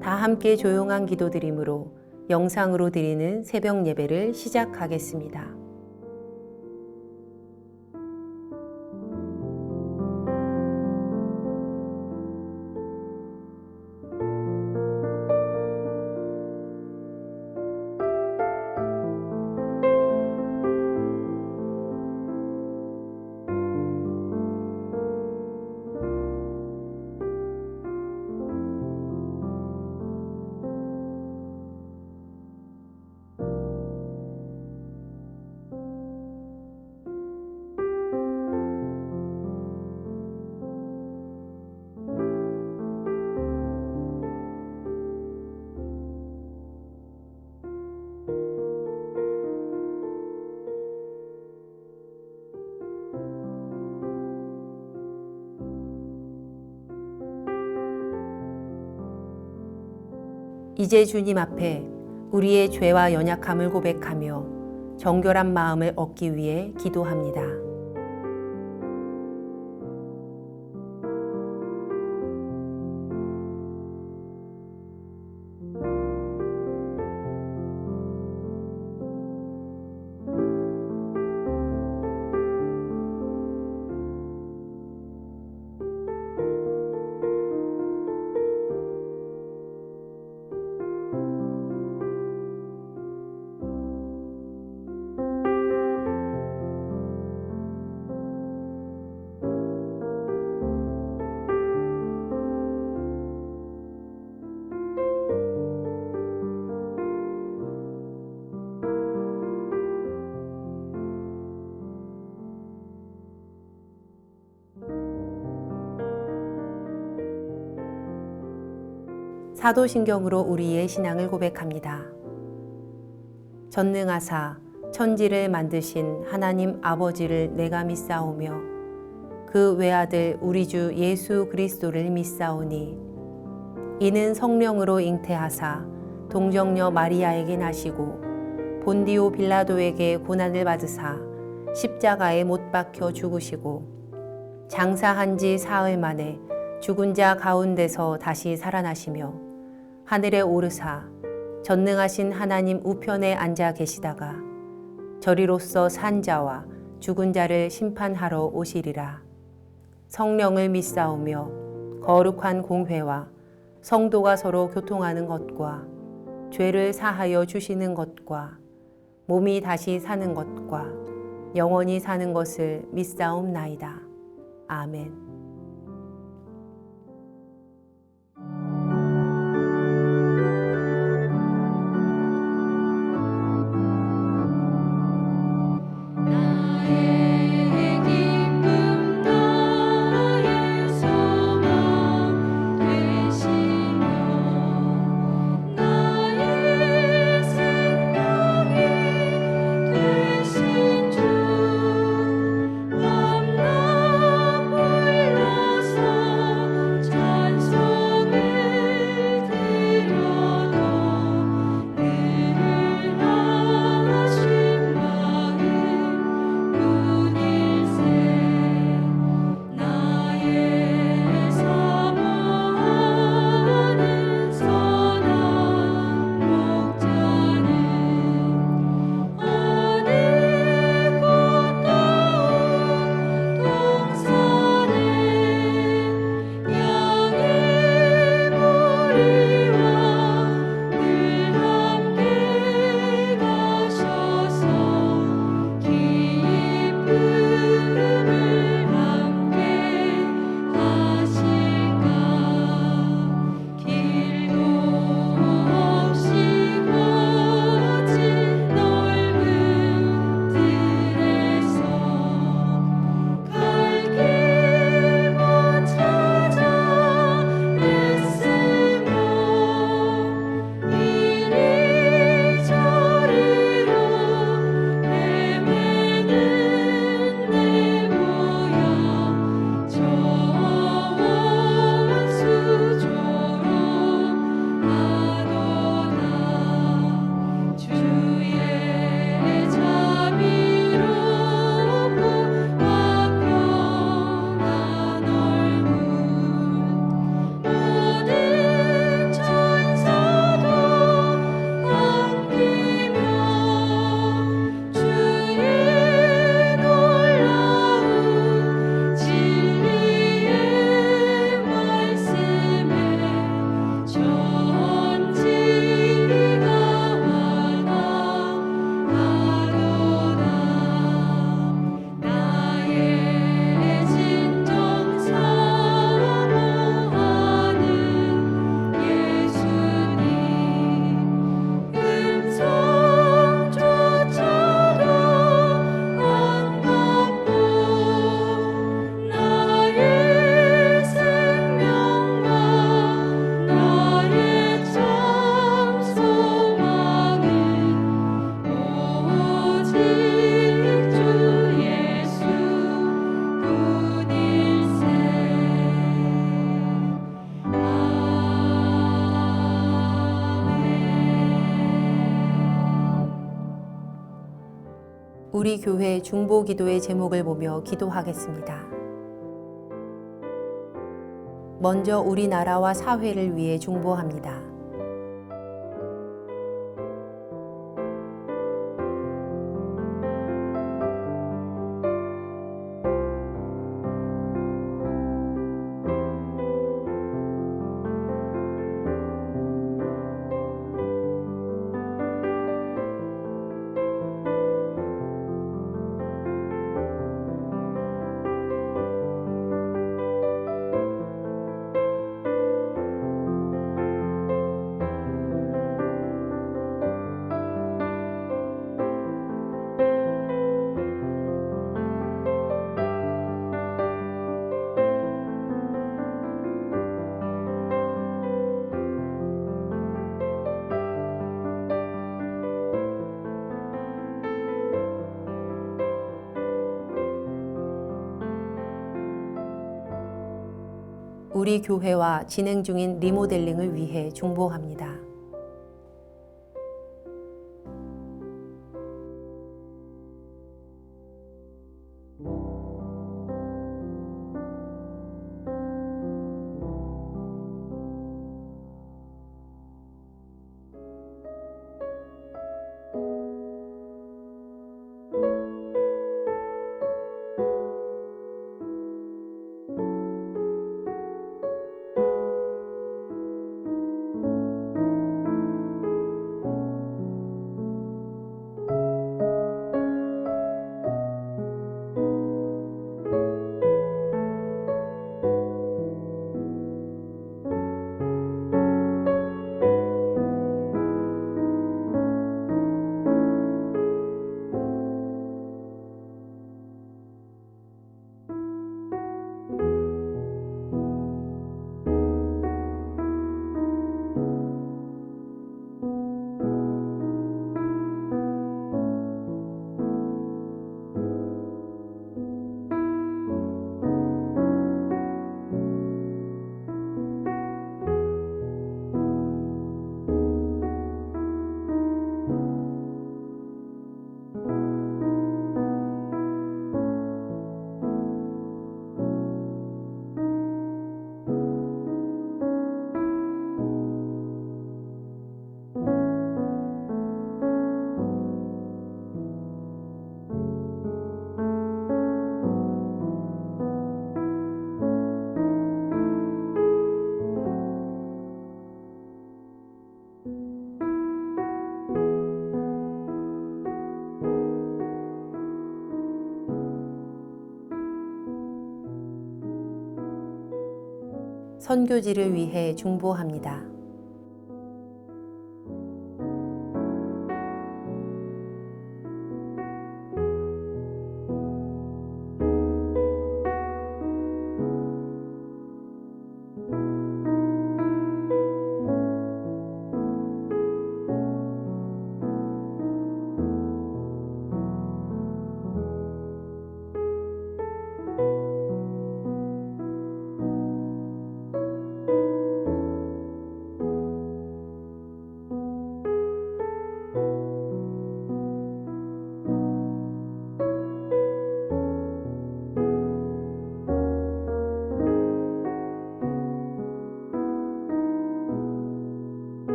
다 함께 조용한 기도드림으로 영상으로 드리는 새벽 예배를 시작하겠습니다. 이제 주님 앞에 우리의 죄와 연약함을 고백하며 정결한 마음을 얻기 위해 기도합니다. 사도신경으로 우리의 신앙을 고백합니다. 전능하사 천지를 만드신 하나님 아버지를 내가 믿사오며 그 외아들 우리 주 예수 그리스도를 믿사오니 이는 성령으로 잉태하사 동정녀 마리아에게 나시고 본디오 빌라도에게 고난을 받으사 십자가에 못 박혀 죽으시고 장사한 지 사흘 만에 죽은 자 가운데서 다시 살아나시며 하늘에 오르사 전능하신 하나님 우편에 앉아 계시다가 저리로서 산 자와 죽은 자를 심판하러 오시리라. 성령을 믿사오며 거룩한 공회와 성도가 서로 교통하는 것과 죄를 사하여 주시는 것과 몸이 다시 사는 것과 영원히 사는 것을 믿사옵나이다. 아멘. 우리 교회 중보 기도의 제목을 보며 기도하겠습니다. 먼저 우리나라와 사회를 위해 중보합니다. 우리 교회와 진행 중인 리모델링을 위해 중보합니다. 선교지를 위해 중보합니다.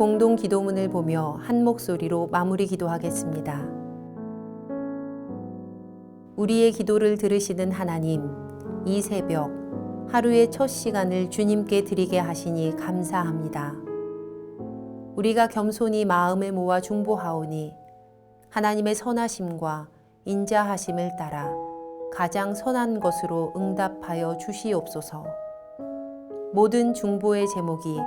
공동 기도문을 보며 한 목소리로 마무리 기도하겠습니다. 우리의 기도를 들으시는 하나님, 이 새벽 하루의 첫 시간을 주님께 드리게 하시니 감사합니다. 우리가 겸손히 마음을 모아 중보하오니 하나님의 선하심과 인자하심을 따라 가장 선한 것으로 응답하여 주시옵소서. 모든 중보의 제목이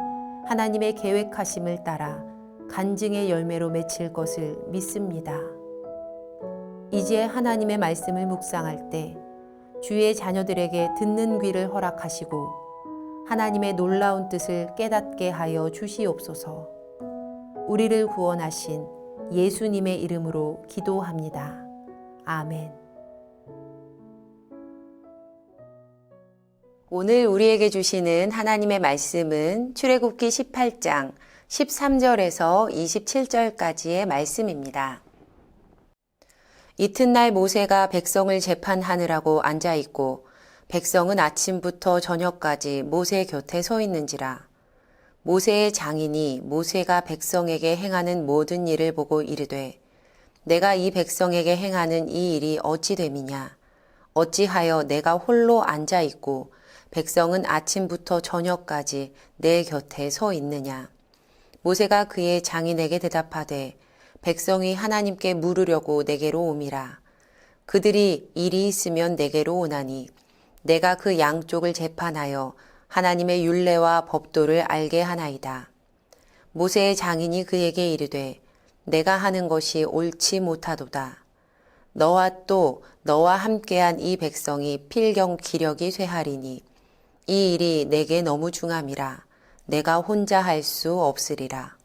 하나님의 계획하심을 따라 간증의 열매로 맺힐 것을 믿습니다. 이제 하나님의 말씀을 묵상할 때 주의 자녀들에게 듣는 귀를 허락하시고 하나님의 놀라운 뜻을 깨닫게 하여 주시옵소서. 우리를 구원하신 예수님의 이름으로 기도합니다. 아멘. 오늘 우리에게 주시는 하나님의 말씀은 출애굽기 18장 13절에서 27절까지의 말씀입니다. 이튿날 모세가 백성을 재판하느라고 앉아있고 백성은 아침부터 저녁까지 모세 곁에 서 있는지라. 모세의 장인이 모세가 백성에게 행하는 모든 일을 보고 이르되 내가 이 백성에게 행하는 이 일이 어찌 됨이냐. 어찌하여 내가 홀로 앉아있고 백성은 아침부터 저녁까지 내 곁에 서 있느냐. 모세가 그의 장인에게 대답하되 백성이 하나님께 물으려고 내게로 오미라. 그들이 일이 있으면 내게로 오나니 내가 그 양쪽을 재판하여 하나님의 율례와 법도를 알게 하나이다. 모세의 장인이 그에게 이르되 내가 하는 것이 옳지 못하도다. 너와 또 너와 함께한 이 백성이 필경 기력이 쇠하리니 이 일이 내게 너무 중함이라. 내가 혼자 할 수 없으리라.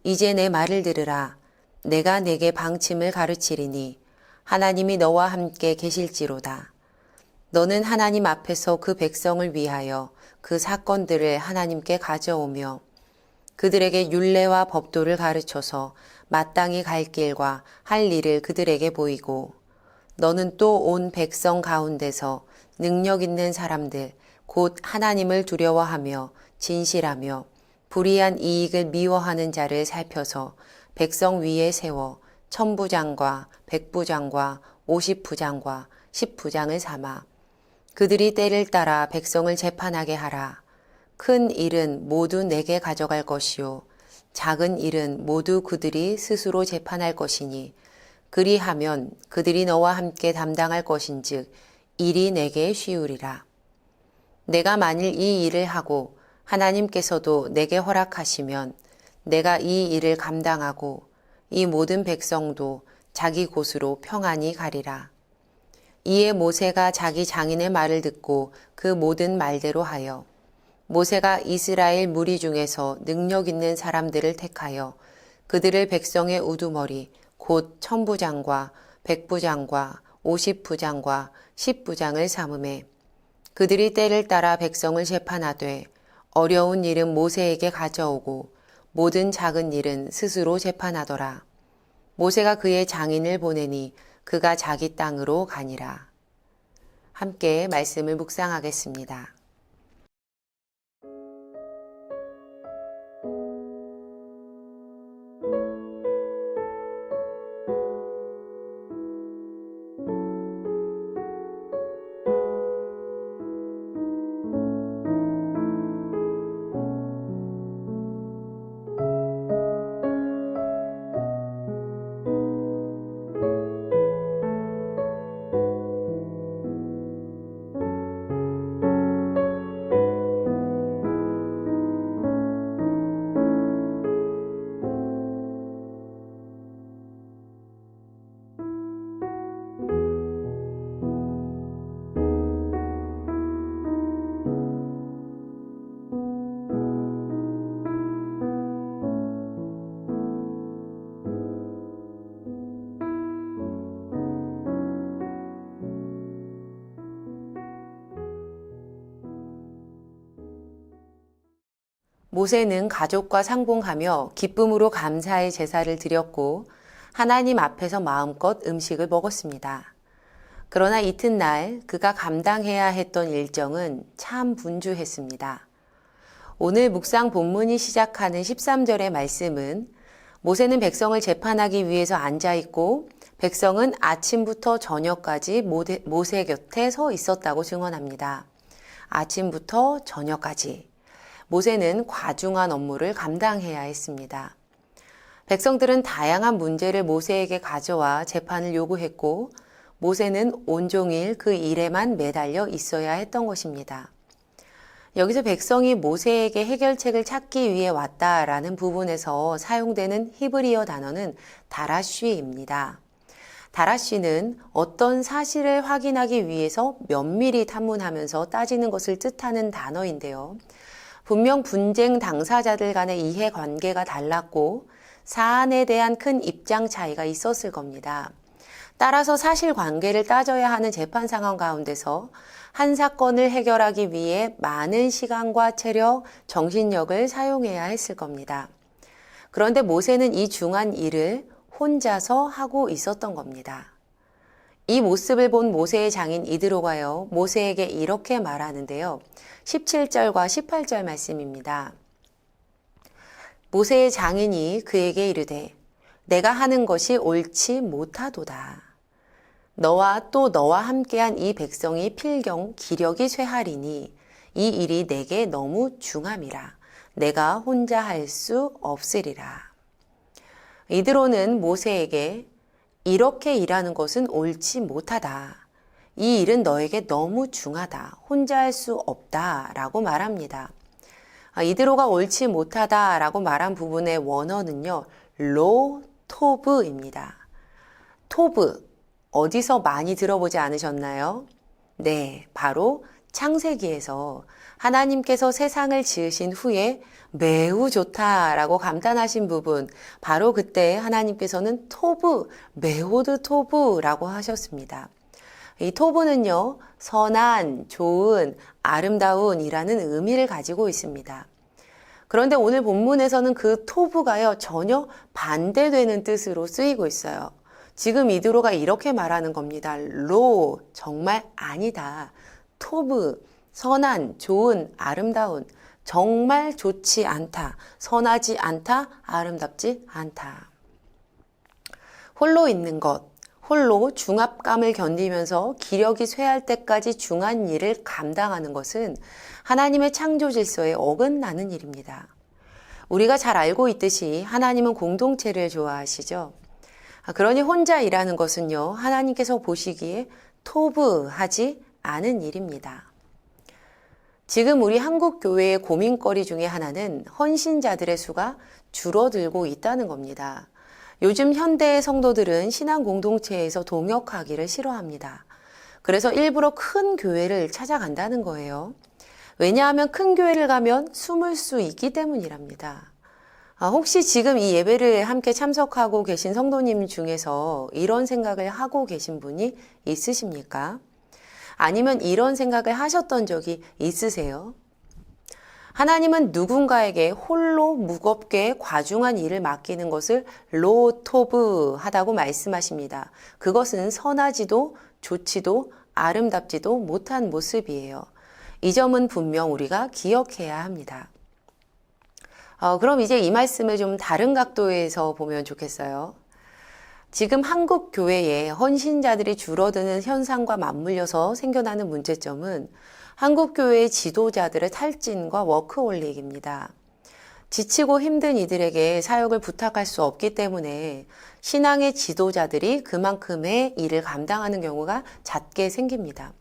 이제 내 말을 들으라. 내가 내게 방침을 가르치리니 하나님이 너와 함께 계실지로다. 너는 하나님 앞에서 그 백성을 위하여 그 사건들을 하나님께 가져오며 그들에게 율례와 법도를 가르쳐서 마땅히 갈 길과 할 일을 그들에게 보이고 너는 또 온 백성 가운데서 능력 있는 사람들 곧 하나님을 두려워하며 진실하며 불의한 이익을 미워하는 자를 살펴서 백성 위에 세워 천부장과 백부장과 50부장과 10부장을 삼아 그들이 때를 따라 백성을 재판하게 하라. 큰 일은 모두 내게 가져갈 것이요 작은 일은 모두 그들이 스스로 재판할 것이니 그리하면 그들이 너와 함께 담당할 것인즉 일이 내게 쉬우리라. 내가 만일 이 일을 하고 하나님께서도 내게 허락하시면 내가 이 일을 감당하고 이 모든 백성도 자기 곳으로 평안히 가리라. 이에 모세가 자기 장인의 말을 듣고 그 모든 말대로 하여 모세가 이스라엘 무리 중에서 능력 있는 사람들을 택하여 그들을 백성의 우두머리 곧 천부장과 백부장과 50부장과 10부장을 삼음에 그들이 때를 따라 백성을 재판하되 어려운 일은 모세에게 가져오고 모든 작은 일은 스스로 재판하더라. 모세가 그의 장인을 보내니 그가 자기 땅으로 가니라. 함께 말씀을 묵상하겠습니다. 모세는 가족과 상봉하며 기쁨으로 감사의 제사를 드렸고 하나님 앞에서 마음껏 음식을 먹었습니다. 그러나 이튿날 그가 감당해야 했던 일정은 참 분주했습니다. 오늘 묵상 본문이 시작하는 13절의 말씀은 모세는 백성을 재판하기 위해서 앉아있고 백성은 아침부터 저녁까지 모세 곁에 서 있었다고 증언합니다. 아침부터 저녁까지. 모세는 과중한 업무를 감당해야 했습니다. 백성들은 다양한 문제를 모세에게 가져와 재판을 요구했고 모세는 온종일 그 일에만 매달려 있어야 했던 것입니다. 여기서 백성이 모세에게 해결책을 찾기 위해 왔다라는 부분에서 사용되는 히브리어 단어는 다라쉬입니다. 다라쉬는 어떤 사실을 확인하기 위해서 면밀히 탐문하면서 따지는 것을 뜻하는 단어인데요. 분명 분쟁 당사자들 간의 이해관계가 달랐고 사안에 대한 큰 입장 차이가 있었을 겁니다. 따라서 사실관계를 따져야 하는 재판 상황 가운데서 한 사건을 해결하기 위해 많은 시간과 체력, 정신력을 사용해야 했을 겁니다. 그런데 모세는 이 중한 일을 혼자서 하고 있었던 겁니다. 이 모습을 본 모세의 장인 이드로가요, 모세에게 이렇게 말하는데요. 17절과 18절 말씀입니다. 모세의 장인이 그에게 이르되 내가 하는 것이 옳지 못하도다. 너와 또 너와 함께한 이 백성이 필경 기력이 쇠하리니 이 일이 내게 너무 중함이라. 내가 혼자 할 수 없으리라. 이드로는 모세에게 이렇게 일하는 것은 옳지 못하다. 이 일은 너에게 너무 중하다. 혼자 할 수 없다. 라고 말합니다. 이드로가 옳지 못하다 라고 말한 부분의 원어는요, 로 토브입니다. 토브, 어디서 많이 들어보지 않으셨나요? 네, 바로 창세기에서 하나님께서 세상을 지으신 후에 매우 좋다라고 감탄하신 부분, 바로 그때 하나님께서는 토브, 메호드 토브라고 하셨습니다. 이 토브는요, 선한, 좋은, 아름다운이라는 의미를 가지고 있습니다. 그런데 오늘 본문에서는 그 토브가요, 전혀 반대되는 뜻으로 쓰이고 있어요. 지금 이드로가 이렇게 말하는 겁니다. 로, 정말 아니다. 토브, 선한, 좋은, 아름다운, 정말 좋지 않다. 선하지 않다. 아름답지 않다. 홀로 있는 것, 홀로 중압감을 견디면서 기력이 쇠할 때까지 중한 일을 감당하는 것은 하나님의 창조 질서에 어긋나는 일입니다. 우리가 잘 알고 있듯이 하나님은 공동체를 좋아하시죠. 그러니 혼자 일하는 것은요, 하나님께서 보시기에 토브하지 않은 일입니다. 지금 우리 한국 교회의 고민거리 중에 하나는 헌신자들의 수가 줄어들고 있다는 겁니다. 요즘 현대의 성도들은 신앙 공동체에서 동역하기를 싫어합니다. 그래서 일부러 큰 교회를 찾아간다는 거예요. 왜냐하면 큰 교회를 가면 숨을 수 있기 때문이랍니다. 혹시 지금 이 예배를 함께 참석하고 계신 성도님 중에서 이런 생각을 하고 계신 분이 있으십니까? 아니면 이런 생각을 하셨던 적이 있으세요? 하나님은 누군가에게 홀로 무겁게 과중한 일을 맡기는 것을 로토브하다고 말씀하십니다. 그것은 선하지도 좋지도 아름답지도 못한 모습이에요. 이 점은 분명 우리가 기억해야 합니다. 그럼 이제 이 말씀을 좀 다른 각도에서 보면 좋겠어요. 지금 한국 교회에 헌신자들이 줄어드는 현상과 맞물려서 생겨나는 문제점은 한국 교회의 지도자들의 탈진과 워크홀릭입니다. 지치고 힘든 이들에게 사역을 부탁할 수 없기 때문에 신앙의 지도자들이 그만큼의 일을 감당하는 경우가 잦게 생깁니다.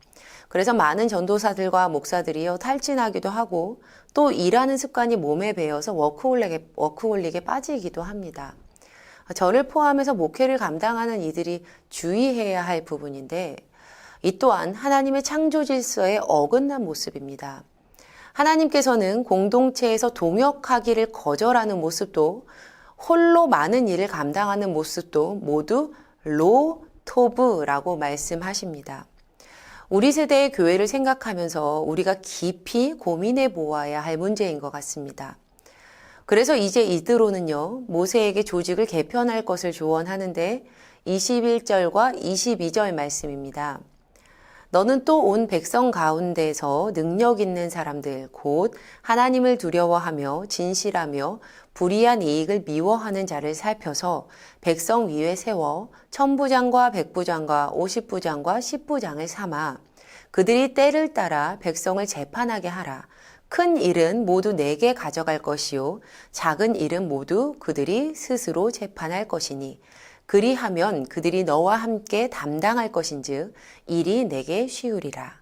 그래서 많은 전도사들과 목사들이요, 탈진하기도 하고 또 일하는 습관이 몸에 배어서 워크홀릭에 빠지기도 합니다. 저를 포함해서 목회를 감당하는 이들이 주의해야 할 부분인데 이 또한 하나님의 창조 질서에 어긋난 모습입니다. 하나님께서는 공동체에서 동역하기를 거절하는 모습도 홀로 많은 일을 감당하는 모습도 모두 로토브라고 말씀하십니다. 우리 세대의 교회를 생각하면서 우리가 깊이 고민해 보아야 할 문제인 것 같습니다. 그래서 이제 이드로는요, 모세에게 조직을 개편할 것을 조언하는데 21절과 22절 말씀입니다. 너는 또 온 백성 가운데서 능력 있는 사람들, 곧 하나님을 두려워하며 진실하며 불의한 이익을 미워하는 자를 살펴서 백성 위에 세워 천부장과 백부장과 50부장과 10부장을 삼아 그들이 때를 따라 백성을 재판하게 하라. 큰 일은 모두 내게 가져갈 것이요 작은 일은 모두 그들이 스스로 재판할 것이니 그리하면 그들이 너와 함께 담당할 것인즉 일이 내게 쉬우리라.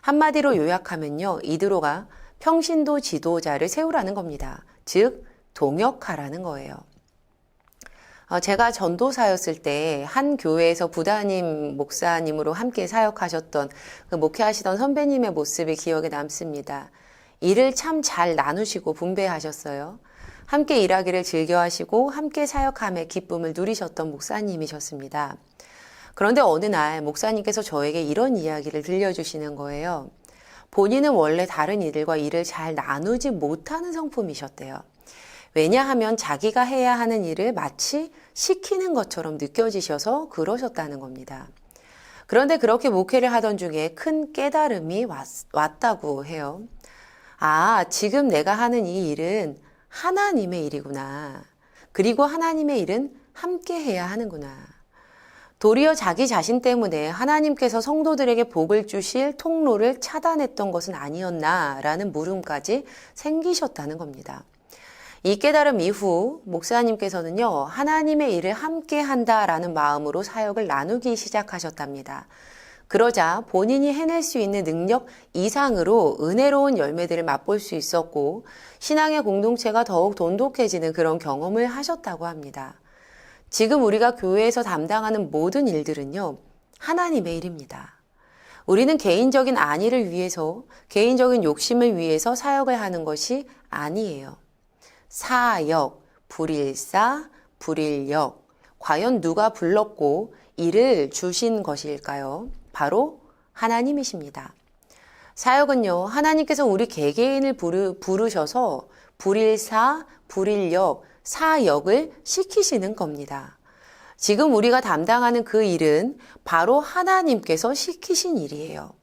한마디로 요약하면요, 이드로가 평신도 지도자를 세우라는 겁니다. 즉 동역하라는 거예요. 제가 전도사였을 때 한 교회에서 부담임 목사님으로 함께 사역하셨던 그 목회하시던 선배님의 모습이 기억에 남습니다. 일을 참 잘 나누시고 분배하셨어요. 함께 일하기를 즐겨하시고 함께 사역함의 기쁨을 누리셨던 목사님이셨습니다. 그런데 어느 날 목사님께서 저에게 이런 이야기를 들려주시는 거예요. 본인은 원래 다른 이들과 일을 잘 나누지 못하는 성품이셨대요. 왜냐하면 자기가 해야 하는 일을 마치 시키는 것처럼 느껴지셔서 그러셨다는 겁니다. 그런데 그렇게 목회를 하던 중에 큰 깨달음이 왔다고 해요. 아, 지금 내가 하는 이 일은 하나님의 일이구나. 그리고 하나님의 일은 함께 해야 하는구나. 도리어 자기 자신 때문에 하나님께서 성도들에게 복을 주실 통로를 차단했던 것은 아니었나라는 물음까지 생기셨다는 겁니다. 이 깨달음 이후 목사님께서는요, 하나님의 일을 함께 한다라는 마음으로 사역을 나누기 시작하셨답니다. 그러자 본인이 해낼 수 있는 능력 이상으로 은혜로운 열매들을 맛볼 수 있었고, 신앙의 공동체가 더욱 돈독해지는 그런 경험을 하셨다고 합니다. 지금 우리가 교회에서 담당하는 모든 일들은요, 하나님의 일입니다. 우리는 개인적인 안위를 위해서, 개인적인 욕심을 위해서 사역을 하는 것이 아니에요. 사역, 불일사, 불일역. 과연 누가 불렀고 일을 주신 것일까요? 바로 하나님이십니다. 사역은요, 하나님께서 우리 개개인을 부르셔서 불일사, 불일역, 사역을 시키시는 겁니다. 지금 우리가 담당하는 그 일은 바로 하나님께서 시키신 일이에요.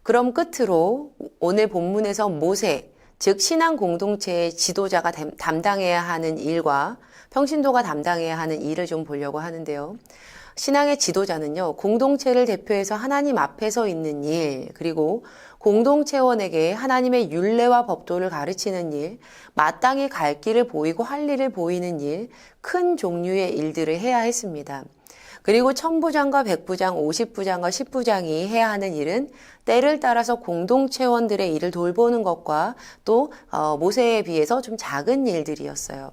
그럼 끝으로 오늘 본문에서 모세, 즉 신앙 공동체의 지도자가 담당해야 하는 일과 평신도가 담당해야 하는 일을 좀 보려고 하는데요. 신앙의 지도자는요, 공동체를 대표해서 하나님 앞에 서 있는 일, 그리고 공동체원에게 하나님의 율례와 법도를 가르치는 일, 마땅히 갈 길을 보이고 할 일을 보이는 일, 큰 종류의 일들을 해야 했습니다. 그리고 천부장과 백부장, 50부장과 10부장이 해야 하는 일은 때를 따라서 공동체원들의 일을 돌보는 것과 또 모세에 비해서 좀 작은 일들이었어요.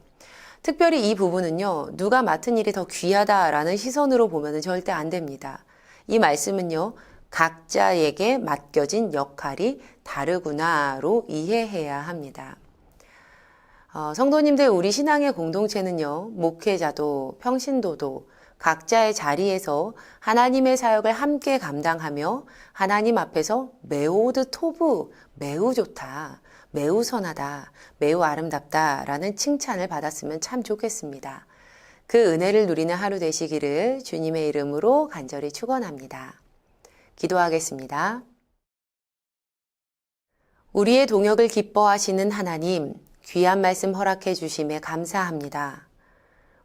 특별히 이 부분은요, 누가 맡은 일이 더 귀하다라는 시선으로 보면 절대 안 됩니다. 이 말씀은요, 각자에게 맡겨진 역할이 다르구나로 이해해야 합니다. 성도님들, 우리 신앙의 공동체는요, 목회자도 평신도도 각자의 자리에서 하나님의 사역을 함께 감당하며 하나님 앞에서 메오드 토브, 매우 좋다, 매우 선하다, 매우 아름답다 라는 칭찬을 받았으면 참 좋겠습니다. 그 은혜를 누리는 하루 되시기를 주님의 이름으로 간절히 축원합니다. 기도하겠습니다. 우리의 동역을 기뻐하시는 하나님, 귀한 말씀 허락해 주심에 감사합니다.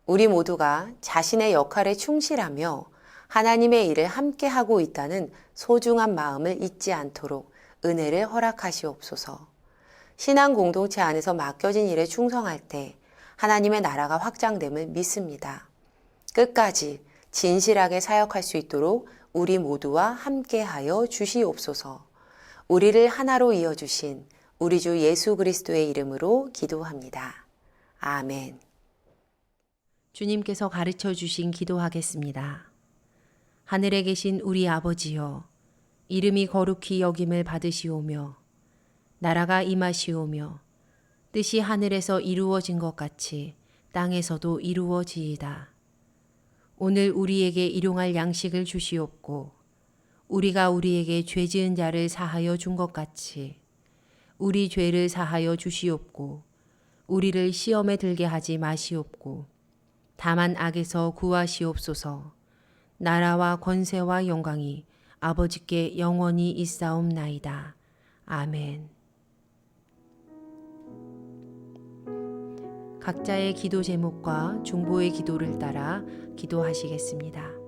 우리 모두가 자신의 역할에 충실하며 하나님의 일을 함께 하고 있다는 소중한 마음을 잊지 않도록 은혜를 허락하시옵소서. 신앙 공동체 안에서 맡겨진 일에 충성할 때 하나님의 나라가 확장됨을 믿습니다. 끝까지 진실하게 사역할 수 있도록 우리 모두와 함께하여 주시옵소서. 우리를 하나로 이어주신 우리 주 예수 그리스도의 이름으로 기도합니다. 아멘. 주님께서 가르쳐 주신 기도하겠습니다. 하늘에 계신 우리 아버지여, 이름이 거룩히 여김을 받으시오며 나라가 임하시오며 뜻이 하늘에서 이루어진 것 같이 땅에서도 이루어지이다. 오늘 우리에게 일용할 양식을 주시옵고 우리가 우리에게 죄 지은 자를 사하여 준 것 같이 우리 죄를 사하여 주시옵고 우리를 시험에 들게 하지 마시옵고 다만 악에서 구하시옵소서. 나라와 권세와 영광이 아버지께 영원히 있사옵나이다. 아멘. 각자의 기도 제목과 중보의 기도를 따라 기도하시겠습니다.